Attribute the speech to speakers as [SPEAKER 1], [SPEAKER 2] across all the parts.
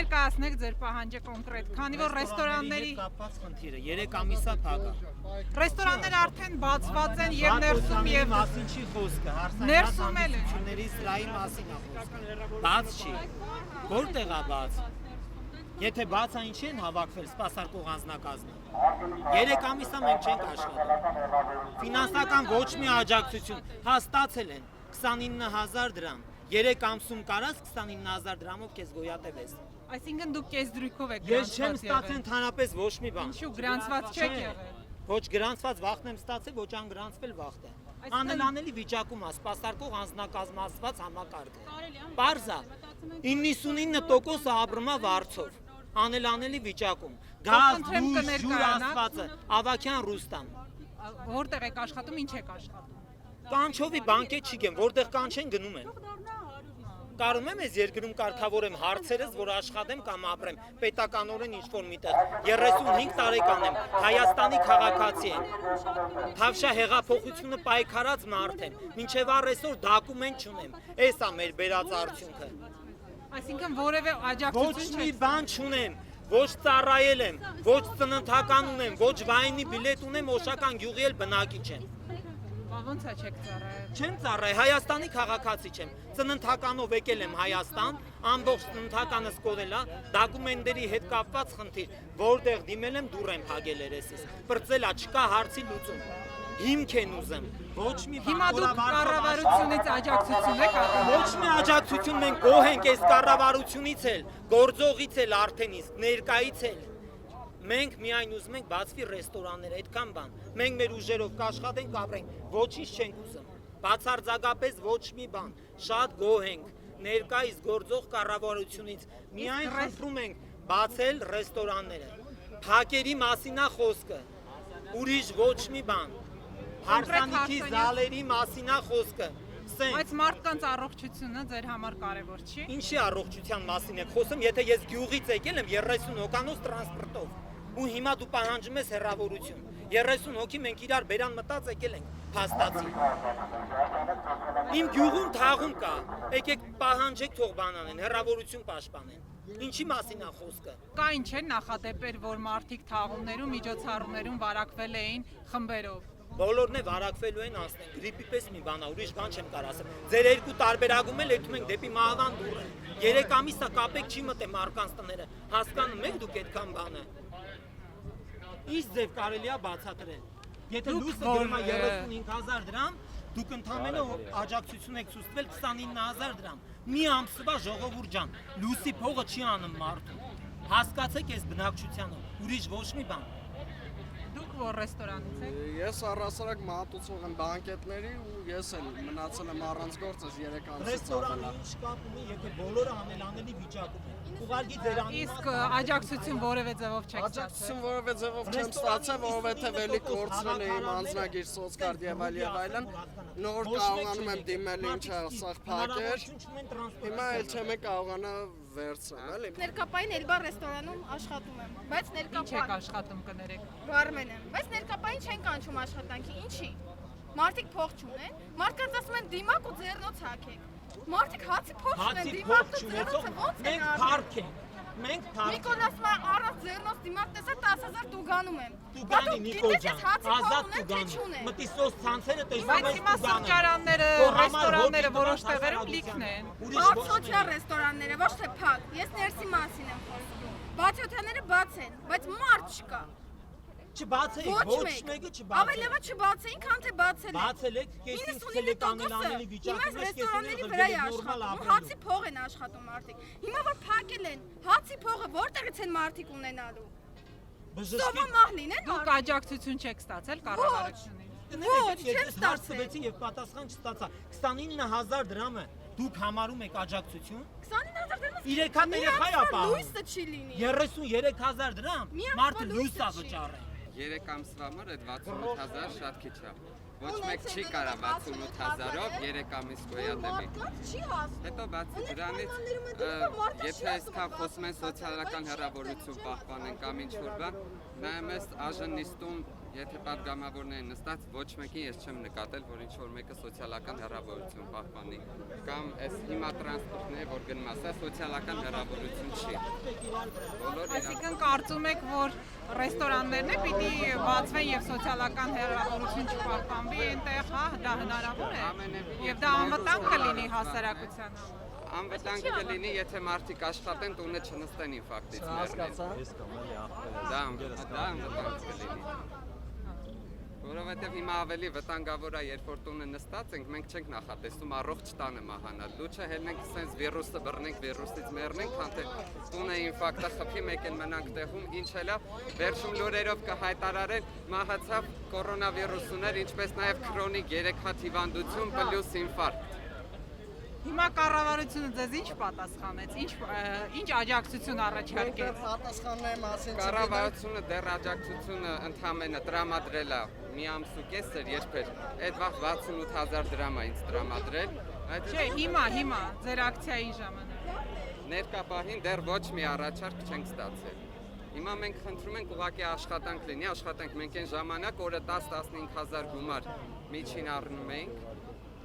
[SPEAKER 1] Ներկայացնեք ձեր պահանջը կոնկրետ, քանի որ ռեստորանների
[SPEAKER 2] կապված խնդիրը 3 ամիսա փակ է։
[SPEAKER 1] Ռեստորանները արդեն բացված են եւ ներսում եւ
[SPEAKER 2] մասին չի խոսքը,
[SPEAKER 1] ներսում էլ
[SPEAKER 2] հարսանիքների սրահի մասին է խոսքը։ Բաց չի։ Որտեղ է բաց։ Եթե բաց է, ինչ են հավաքվել սպասարկող անձնակազմը։ 3 ամիսա մենք չենք աշխատում։ Ֆինանսական ոչ մի աջակցություն հաստատել են 29000 դրամ։ 3 ամսում կարաս 29000 դրամով քեզ գոյատևես։
[SPEAKER 1] Այսինքն դուք կես դրույքով եք
[SPEAKER 2] Ես չեմ ստացել ընդհանրապես ոչ մի բան։
[SPEAKER 1] Ինչու գրանցված չեք եղել։
[SPEAKER 2] Ոչ գրանցված վախն եմ ստացել, ոչ անգրանցվել վախտ է։ Անելանելի վիճակում է սպասարկող անձնակազմացված համակարգը։ Պարզա 99% ապրում է վարձով։ Անելանելի վիճակում։ Գազ, դուշ, ջուր ասվածը, Ավակյան Ռուստամ։
[SPEAKER 1] Որտեղ եք աշխատում, ինչ եք աշխատում։
[SPEAKER 2] Կանչովի բանկետ չգեմ, որտեղ կանչեն գնում եմ։ Կարում եմ ես երկրում կարգավորեմ հարցերս, որ աշխատեմ կամ ապրեմ, պետականորեն ինչ-որ միտեղ, 35 տարեկան եմ, Հայաստանի քաղաքացի եմ, Թավշյա հեղափոխությունը պայքարած մարդ եմ, մինչև առ այսօր դոկումենտ չունեմ, էս է մեր բերած արդյունքը։
[SPEAKER 1] Այսինքն որևէ
[SPEAKER 2] Ոչ
[SPEAKER 1] աջակցություն
[SPEAKER 2] մի բան չունեմ, ոչ ծառայել եմ, ոչ ծննդական ունեմ, ոչ վայնի բիլետ ունեմ, Օշական գյուղի էլ բնակիչ եմ։
[SPEAKER 1] Ոնց է չեք ծառայել։
[SPEAKER 2] Չեմ ծառայ, Հայաստանի քաղաքացի չեմ, ծննդականով եկել եմ Հայաստան, ամբողջ ծննդականս կորել է, դոկումենտների հետ կապված խնդիր, որտեղ դիմել եմ դուռ եմ փակել երեսիս, պրծել է, չկա հարցի լուծում, հիմք են ուզեմ, ոչ մի բան։
[SPEAKER 1] Հիմա դուք կառավարությունից աջակցություն եք ակնկալում։
[SPEAKER 2] Ոչ մի աջակցություն մենք գոհ ենք այս կառավարությունից էլ, գործողից էլ արդեն իսկ, ներկայից էլ։ Մենք միայն ուզում ենք բացվի ռեստորանները, այդքան բան։ Մենք մեր ուժերով կաշխատենք, ապրենք, ոչինչ չենք ուզում։ Բացարձակապես ոչ մի բան։ Շատ գոհ ենք ներկայիս գործող կառավարությունից։ Միայն խնդրում ենք բացել ռեստորանները։ Փակերի մասին է խոսքը։ Ուրիշ ոչ մի բան։ Հարսանիքի զալերի մասին է խոսքը։
[SPEAKER 1] Բայց մարդկանց առողջությունը ձեր համար կարևոր չի։
[SPEAKER 2] Ինչի առողջության մասին եք խոսում, եթե ես գյուղից եկել եմ 30 հոգանոց տրանսպորտով ու հիմա դու պահանջում ես հեռավորություն։ 30 հոգի մենք իրար բերան մտած եկել ենք փաստացի։ Իմ գյուղում թաղում կա, եկեք պահանջեք թող բան անեն, հեռավորություն պաշտպանեն։ Ինչի մասին է խոսքը։
[SPEAKER 1] Կա ինչ է նախադեպեր, որ մարդիկ թաղումներում, միջոցառումներում վարակվել էին խմբերով։
[SPEAKER 2] Բոլորն է վարակվելու են անցնեն, գրիպի պես մի բան է, ուրիշ բան չեմ կարող ասել։ Ձեր երկու տարբերակում էլ եթում ենք դեպի մահվան դուռը։ 3 ամիսա կապեք չի մտե մարդկանց տները։ Հասկանում եք դուք այդքան բանը։ Ինչ ձև կարելի է բացատրել։ Եթե լույսը գրում է 35000 դրամ, դուք ընդհանրապես աջակցություն եք ցույցվել 29000 դրամ։ Մի ամսվա ժողովուրդ ջան, լույսի փողը չի անում մարդուն։ Հասկացեք այս բնակչությանը, ուրիշ ոչ մի բան։
[SPEAKER 1] Դուք որ ռեստորանից եք։
[SPEAKER 3] Ես առհասարակ մատուցող եմ բանկետների ու ես էլ մնացել եմ առանց գործ 3 ամսից
[SPEAKER 2] Ռեստորանը ինչ կապ ունի, եթե բոլորը անելանելի վիճակում են։ Ուղղակի ձեր
[SPEAKER 1] Իսկ աջակցություն որևէ ձևով չեք ստացել։
[SPEAKER 3] Աջակցություն որևէ ձևով չեմ ստացել, որովհետև էլի կորցրել եմ անձնագիր սոցկարդ եւ այլն։ Նոր կարողանում եմ դիմել ինչա սաղ փակեր։ Հիմա էլ չեմ կարողանա վերցնել, էլի։
[SPEAKER 4] Ներկապային Էլբար ռեստորանում աշխատում եմ, բայց
[SPEAKER 1] Ինչ եք
[SPEAKER 4] ներկապային
[SPEAKER 1] աշխատում կներեք։
[SPEAKER 4] բարմեն եմ, բայց ներկապային չեն կանչում աշխատանքի, ինչի։ Մարդիկ փող չունեն, մարդկանց ասում են դիմակ ու ձեռնոց հագեք։ Մարդիկ հացի փող չունեն, դիմակ ու ձեռնոցը ո՞նց են
[SPEAKER 2] մենք փառք ենք։ Մենք փառք։
[SPEAKER 4] Նիկոլ ասում է առանց ձեռնոց դիմակ տեսա 10000 տուգանում եմ։
[SPEAKER 2] Տուգանի Նիկոլ ջան, ազատ տուգանի։ Մտի սոս ցանցերը տեսնում
[SPEAKER 1] Բայց
[SPEAKER 2] ես
[SPEAKER 1] հիմա սրճարանները, ռեստորանները որոշ տեղերում լիքն են։
[SPEAKER 4] Բացօթյա ռեստորանները, ոչ թե փակ։ Ես ներսի մասին եմ խոսում։ Բացօթյաները բաց են, բայց մարդ չկա։
[SPEAKER 2] Չբացեիք, ոչ մեկը չբացել։
[SPEAKER 4] Ավելևա չբացեին, քան թե բացել եք։
[SPEAKER 2] Բացել եք, կեսից ցելեք անելանելի վիճակում
[SPEAKER 4] ես
[SPEAKER 2] ես
[SPEAKER 4] ռեստորանների վրա է աշխատում, հացի փող են աշխատում մարդիկ։ Հիմա որ փակել են, հացի փողը որտեղից են մարդիկ ունենալու։ Սովա մահ լինեն
[SPEAKER 1] Դուք աջակցություն չեք ստացել կառավարությունից։
[SPEAKER 4] Ոչ, չեմ ստացել։
[SPEAKER 2] Եվ պատասխան չստացա։ 29000 դրամը դուք համարում եք աջակցություն։
[SPEAKER 4] 29000 դրամը
[SPEAKER 2] 3 հատ երեխա է ապահովում։
[SPEAKER 4] լույսը չի լինի։
[SPEAKER 2] 33000 դրամ։
[SPEAKER 4] Մի
[SPEAKER 2] Մարդը
[SPEAKER 4] ամսվա
[SPEAKER 2] լույս է
[SPEAKER 4] լույսը չի։
[SPEAKER 2] վճարել։
[SPEAKER 5] 3 ամսվա համար այդ 68000 շատ քիչ է։ Ոչ մեկ չի կարա 68000-ով 3 ամիս գոյատևի։
[SPEAKER 4] Մարդկանց չի հասնում։
[SPEAKER 5] Հետո բացի դրանից, եթե այսքան խոսում են սոցիալական հեռավորություն պահպանեն կամ ինչ-որ բան, նայում ես ԱԺ նիստում Եթե պատգամավորներ նստած ոչ մեկին ես չեմ նկատել, որ ինչ որ մեկը սոցիալական հեռավորություն պահպանի կամ այս հիմա տրանսպորտները որ գնում ասա սոցիալական հեռավորություն չի։
[SPEAKER 1] Այսինքն կարծում եք, որ ռեստորաններն է պիտի բացվեն եւ սոցիալական հեռավորություն չպահպանվի այնտեղ, հա, դա հնարավոր է։ Եվ դա անվտանգ կլինի հասարակության համար։
[SPEAKER 5] Անվտանգ կլինի, եթե մարդիկ աշխատեն, տունը չնստեն ինֆարկտից մեռնեն։ Դա անվտանգ կլինի։ Որովհետև հիմա ավելի վտանգավոր է, երբ որ տունը նստած ենք, մենք չենք նախատեսում առողջ տանը մահանալ։ Լուչը հելնենք սենց վիրուսը բռնենք, վիրուսից մեռնենք, քան թե տունը ինֆարկտը խփի, մեկ են մնանք տեղում, ինչ էլ է, վերջում լուրերով կհայտարարեն, մահացավ կորոնավիրուս ուներ, ինչպես նաև քրոնիկ 3 հատ հիվանդություն պլյուս ինֆարկտ։
[SPEAKER 1] Հիմա կառավարությունը ձեզ ինչ պատասխանեց, ինչ աջակցություն առաջարկեց։
[SPEAKER 3] Պատասխանների մասին
[SPEAKER 5] Կառավարությունը դեռ աջակցությունը ընդամենը տրամադրել է մի ամս ու կես էր երբեր, այդ վաղ 68,000 դրամ է ինձ տրամադրել։
[SPEAKER 1] Չէ, հիմա ձեր ակցիայի ժամանակ։
[SPEAKER 5] Ներկա պահին դեռ ոչ մի առաջարկ չենք ստացել։ Հիմա մենք խնդրում ենք ուղղակի աշխատանք լինի, աշխատանք մենք այն ժամանակ օրը 10-15,000 գումար միջին առնում ենք,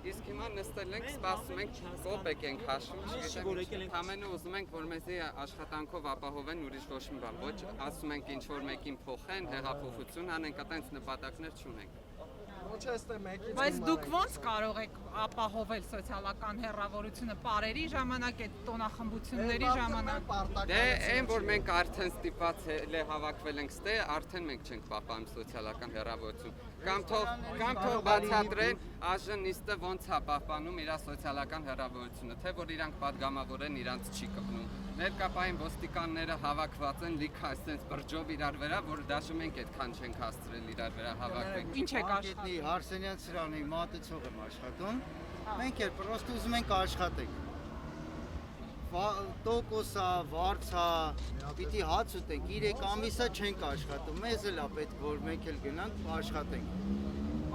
[SPEAKER 5] իսկ հիմա նստել ենք, սպասում ենք, կոպեկ ենք հաշվում, չգիտեմ, ամենը ուզում ենք, որ մեզի աշխատանքով ապահովեն ուրիշ ոչ մի բան, ոչ ասում ենք ինչ-որ մեկին փոխեն, հեղափոխություն անենք, այդպես նպատակներ չունենք։
[SPEAKER 3] Ոչ էստե մեկից։
[SPEAKER 1] Բայց դուք ո՞նց կարող եք ապահովել սոցիալական հեռավորությունը պարերի ժամանակ, այդ տոնախմբությունների ժամանակ։
[SPEAKER 5] Դե այն որ մենք արդեն ստիպված հավաքվել ենք ստե, արդեն մենք չենք պահպանում սոցիալական հեռավորություն։ Կամ թող բացատրեն ԱԺ-նիստը ոնց է պահպանում իր սոցիալական հեռավորությունը, թե որ իրանք падգամավոր են, իրանց չի կպնում։ Ներկապային ոստիկանները հավաքված են լիքը այսպես բրջով իրար վրա, որ դաշը մենք այդքան չենք հասցրել իրար վրա հավաքվենք։
[SPEAKER 1] Ինչ եք աշխատում։
[SPEAKER 6] Հարսենյան սրանի մատուցող եմ աշխատում։ Մենք էլ պրոստը ուզում ենք աշխատենք։ Տոկոսա, վարձա, պիտի հաց ուտենք, 3 ամիսա չենք աշխատում, մեզ էլ է պետք, որ մենք էլ գնանք աշխատենք։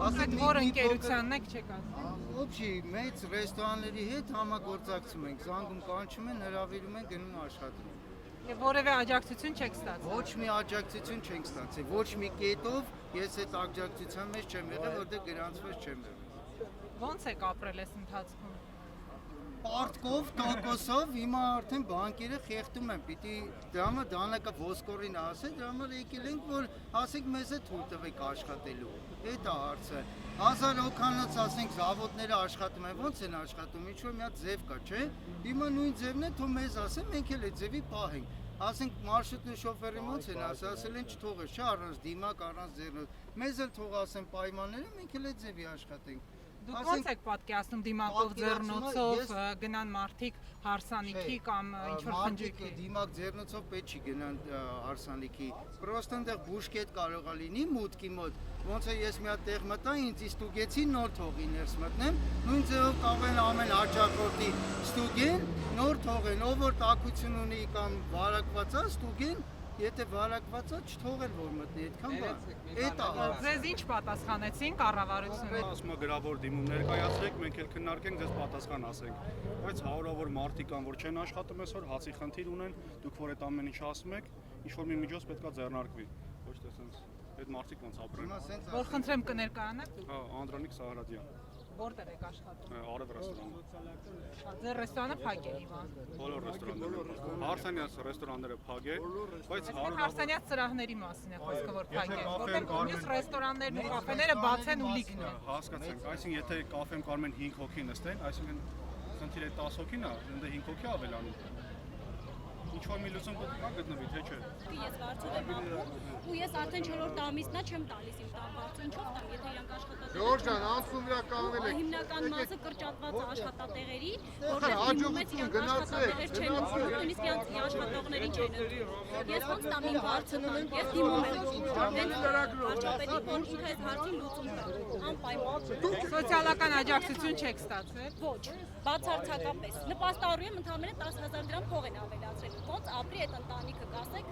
[SPEAKER 1] Ասեք, որ ընկերությանն եք չեք ասում։
[SPEAKER 6] Ոբշի, մեծ ռեստորանների հետ համագործակցում ենք, զանգում կանչում են, հրավիրում են, գնում աշխատում։
[SPEAKER 1] Եվ որևէ աջակցություն չեք ստացել։
[SPEAKER 6] Ոչ մի աջակցություն չենք ստացել, ոչ մի կետով ես այդ աջակցության մեջ չեմ եղել, որտեղ գրանցված չեմ եղել։
[SPEAKER 1] Ոնց եք ապրել այս ընթացքում։
[SPEAKER 6] Պարտկով, տոկոսով, հիմա արդեն բանկերը խեղդում են, պիտի դրամը դանակը ոսկորին ասել, դրամը եկել ենք, որ ասենք մեզ է թույլ տվեք աշխատելու, այդ է հարցը, 1000 հոգանոց ասենք զավոդները աշխատում են, ոնց են աշխատում, ինչ-որ մի հատ ձև կա, չէ, հիմա նույն ձևն է, թող մեզ ասեն, մենք էլ այդ ձևի պահենք, ասենք մարշրուտի շոֆերը ոնց են ասել են չթողես, չէ, առանց դիմակ, առանց ձեռնոց, մեզ էլ թող ասեն պայմանները, մենք էլ այդ ձևի աշխատենք։
[SPEAKER 1] Դուք ոնց եք պատկերացնում դիմակով ձեռնոցով գնան մարդիկ հարսանիքի կամ ինչ-որ խնջույքի։
[SPEAKER 6] Դիմակ ձեռնոցով պետք չի գնան հարսանիքի։ Պրոստը այնտեղ բուշկետ կարող է լինի մուտքի մոտ։ Ոնց է ես մի հատ տեղ մտա, ինձ ստուգեցի նոր թողի ներս մտնեմ, նույն ձևով կարող են ամեն հաճախորդի ստուգեն, նոր թողեն, ով որ տաքություն ունի կամ վարակված է, ստուգեն, եթե վարակված է, չթողեն որ մտնի, այդքան բան։ Այդ է։
[SPEAKER 1] Ձեզ ինչ պատասխանեցին կառավարությունը։
[SPEAKER 7] Ասում է գրավոր դիմում ներկայացրեք, մենք էլ քննարկենք, ձեզ պատասխան ասենք։ Բայց հարյուրավոր մարդիկ կան, որ չեն աշխատում այսօր, հացի խնդիր ունեն, դուք որ այդ ամեն ինչ ասում եք, ինչ որ մի միջոց պետքա ձեռնարկվի։ Ոչ թե sense այդ մարդիկ ոնց ապրեն։
[SPEAKER 1] Որ խնդրեմ կներկայանաք դուք։
[SPEAKER 7] Հա, Անդրանիկ Սահարատյան։
[SPEAKER 1] Որտեղ եք աշխատում։
[SPEAKER 7] Արև ռեստորան։
[SPEAKER 1] Ձեր ռեստորանը փակ է հիմա։
[SPEAKER 7] Բոլոր ռեստորանները։ Հարսանյաց ռեստորանները փակ է, բայց
[SPEAKER 1] Այսինքն Հարսանյաց ծրահների մասին է խոսքը, որ փակ է, որտեղ մյուս ռեստորաններն ու կաֆեները բաց են ու լիքն են։
[SPEAKER 7] Հասկացեք, այսինքն եթե կաֆեմ կարում են 5 հոգի նստեն, այսինքն խնդիրը 10 հոգին է, ընդ 5 հոգի ավելանում։ Ինչ որ մի լուծում պետք է գտնվի, թե չէ։
[SPEAKER 8] Ես վարձով եմ ապրում ու ես արդեն 4-րդ ամիսն է չեմ տալիս իմ տան վարձը, ինչով տամ, եթե իրանք աշխատատեղեր։
[SPEAKER 9] Ժորժ ջան, անցում վրա կանգնել եք։
[SPEAKER 8] Հիմնական մասը կրճատված աշխատատեղերի, որտեղ հիմնումից իրանք աշխատատեղեր չեն ընդունում, նույնիսկ իրանք աշխատողներին չեն ընդունում։ Ես ոնց տամ իմ վարձը, ես դիմում եմ վարչապետի, որ ինքը այս հարցին լուծում տա, անպայման։
[SPEAKER 1] Սոցիալական աջակցություն չեք ստացել։
[SPEAKER 8] Ոչ, բացարձակապես։ Նպաստառու եմ ընդամենը 10,000 դրամ փող են ավելացրել։ Ոնց ապրի այդ ընտանիքը, կասեք։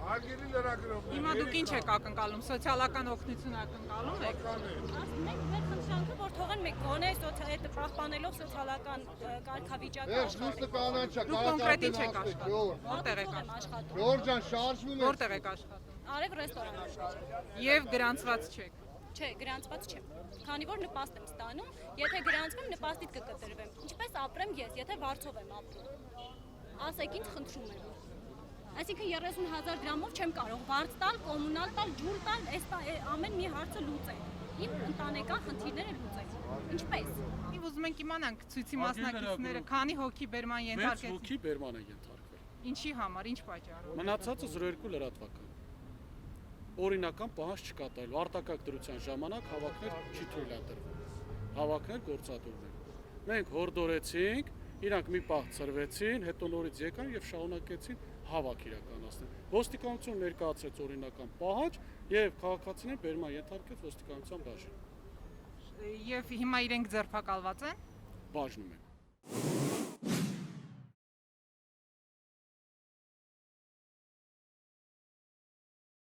[SPEAKER 9] Հարգելի լրագրող։
[SPEAKER 1] Հիմա դուք ինչ եք ակնկալում, սոցիալական օգնություն ակնկալում եք։
[SPEAKER 8] Ասում ենք մեր խնդրանքը, որ թողեն մեկ գոնե այդ պահպանելով սոցիալական կարգավիճակը աշխատենք։
[SPEAKER 1] Դուք կոնկրետ ինչ եք աշխատում։ Որտեղ եք աշխատում։
[SPEAKER 9] Ժորժ ջան, շարժվում եք։
[SPEAKER 1] Որտեղ եք աշխատում։
[SPEAKER 8] Արև ռեստորանում։
[SPEAKER 1] Եվ գրանցված չեք։
[SPEAKER 8] Չէ, գրանցված չեմ։ Քանի որ նպաստ եմ ստանում, եթե գրանցվեմ, նպաստից կկտրվեմ։ Ինչպես ապրեմ ես, եթե վարձով եմ ապրում։ Ասեք ինձ, խնդրում եմ։ Այսինքն 30,000 դրամով չեմ կարող վարձ տալ, կոմունալ տալ, ջուր տալ, ամեն մի հարցը լուծել։ Իմ ընտանեկան խնդիրները լուծել։ Ինչպես։
[SPEAKER 1] Եվ ուզում ենք իմանանք ցույցի մասնակիցները քանի հոգի բերման
[SPEAKER 10] 6
[SPEAKER 1] ենթարկեցին։
[SPEAKER 10] հոգի բերման է ենթարկվել։
[SPEAKER 1] Ինչի համար, ինչ պատճառով։
[SPEAKER 10] Մնացածը 02 լրատվական։ Օրինական պահանջ չկատարելու արտակարգ դրության ժամանակ հավաքներ չի թույլատրվում։ Հավաքներ գործադուլներ։ Մենք հորդորեցինք, իրանք մի պահ ծրվեցին, հետո նորից եկան եւ շարունակեցին հավաք իրականացնել։ Ոստիկանություն ներկայացրեց օրինական պահանջ եւ քաղաքացիներին բերման ենթարկեց ոստիկանության բաժին։
[SPEAKER 1] Եվ հիմա իրենք ձերբակալված են։
[SPEAKER 10] Բաժնում են։